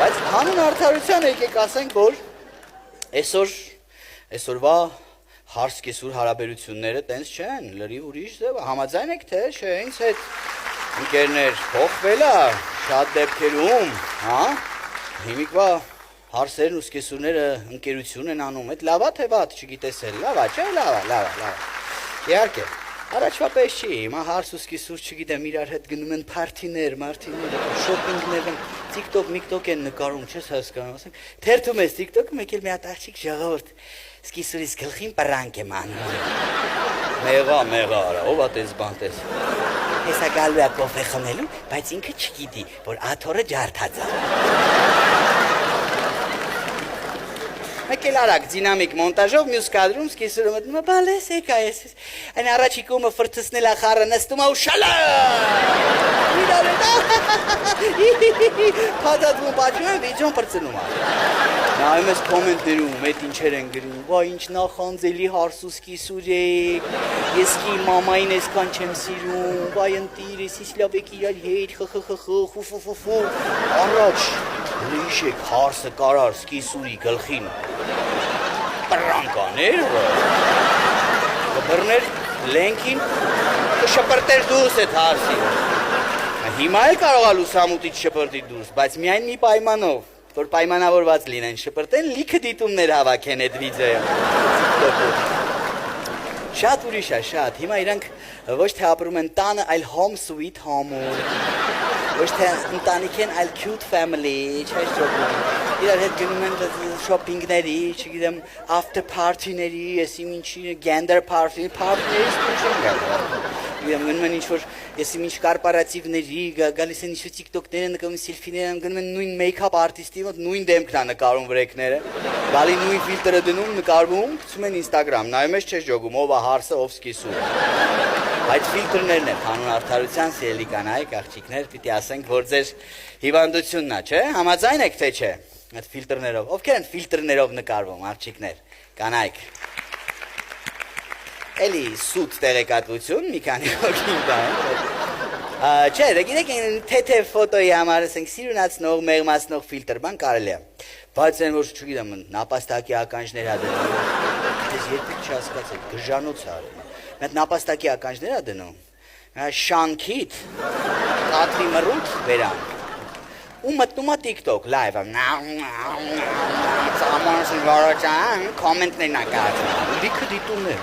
Բայց հանուն արդարության եկեք ասենք, որ այսօրվա հարս-կեսուր հարաբերությունները տենց չեն, լրիվ ուրիշ ձև, համաձայն եք թե, չէ, ինձ հետ ընկերներ փոխվել է շատ դեպքերում, հա, հիմիկվա հարսերն ու սկեսուրները ընկերություն են անում, այդ լավա թե վատ, չգիտես էլ, լավա, չէ, լավա, իհարկե, առաջվա պես չի, հիմա հարս ու սկեսուր չգիտեմ, իրար հետ գնում են փարթիներ, շոպինգներ են, տիկ-տոկ են նկարում, չես հասկանում, ասենք, թերթում ես տիկ-տոկը, մեկ էլ մի հատ աղջիկ ժողովուրդ, սկեսուրից գլխին պրանք եմ անում։ Մեղա, արա, ով ա տես բան տես։ Հեսա գալու է կոֆե խմելու, բայց ինքը չգիտի, որ աթորը ջարդած է։ Մեկ էլ արագ, դինամիկ մոնտաժով, մյուս կադրում սկեսուրը մտնում է, բալես եկա ես, այն առաջիկումը ֆրթսնել է խառը նստում է ու շալա։ Իրար Փաթաթվում պաչում են, վիդյոն պրծնում է։ Նայում ես կոմենտներում, էդ ինչեր են գրում, վայ ինչ նախանձելի հարս ու սկեսուր եք, ես կի մամային այսքան չեմ սիրում, վայ ընտիր, ես իսլավ եք իրար հետ, խխխխ, առաջ, լիշեք հարսը կարար սկեսուրի գլխին, պրանկաներ, կբրներ լենքին, կշպրտեր դուրս էդ հարսին, հիմա էլ կարող է լուսամուտից շպրտի դուրս, բայց միայն մի պայմանով, որ պայմանավորված լինեն շպրտեն, լիքը դիտումներ հավաքեն այդ վիդեոյը։ Շատ ուրիշ է, շատ, հիմա իրանք ոչ թե ապրում են տանը, այլ home sweet home-ում, ոչ թե ընտանիք են, այլ cute family, չես ճոգում, իրար հետ գնում են շոպինգների, չգիտեմ, after party-ների, եսիմ ինչի, gender party-ների, party-ներից տուն չեն գալու։ Գնում են ինչ-որ, եսիմ ինչ կորպորատիվների, գալիս են ինչ-որ տիկ-տոկներ են նկարում, սիլֆիներ են, գնում են նույն մեյքափ արտիստի մոտ, նույն դեմքն է նկարում վրեքները, գալի նույն ֆիլտրը դնում, նկարվում, գցում են Instagram, նայում ես չես ջոգում, ով է հարսը, ով սկեսուրը։ Այդ ֆիլտրներն են հանուն արդարության սիրելի կանայք, աղջիկներ, պիտի ասենք, որ ձեր հիվանդությունն է, չէ՞, համաձայն եք թե չէ, այդ ֆիլտրներով, ովքեր են ֆիլտրներով նկարվում, աղջիկներ, կանայք։ Էլի սուտ տեղեկատվություն, մի քանի հոգին բան։ Չէ, դե գիտեք, թեթև ֆոտոյի համար, ասենք, սիրունացնող, մեղմացնող ֆիլտր բան կարելի է։ Բայց այն որ չգիտեմ, նապաստակի ականջներ ա դնում։ Դες երբեք չհասկացեք, գժանոց ա արել։ Մեկ նապաստակի ականջներ ա դնում։ Շանքիդ, կատվի մռութ վերան։ Ու մտնում ա TikTok live-ը։ Կոմենտներն ա կարծում։ Լիքը դիտումներ։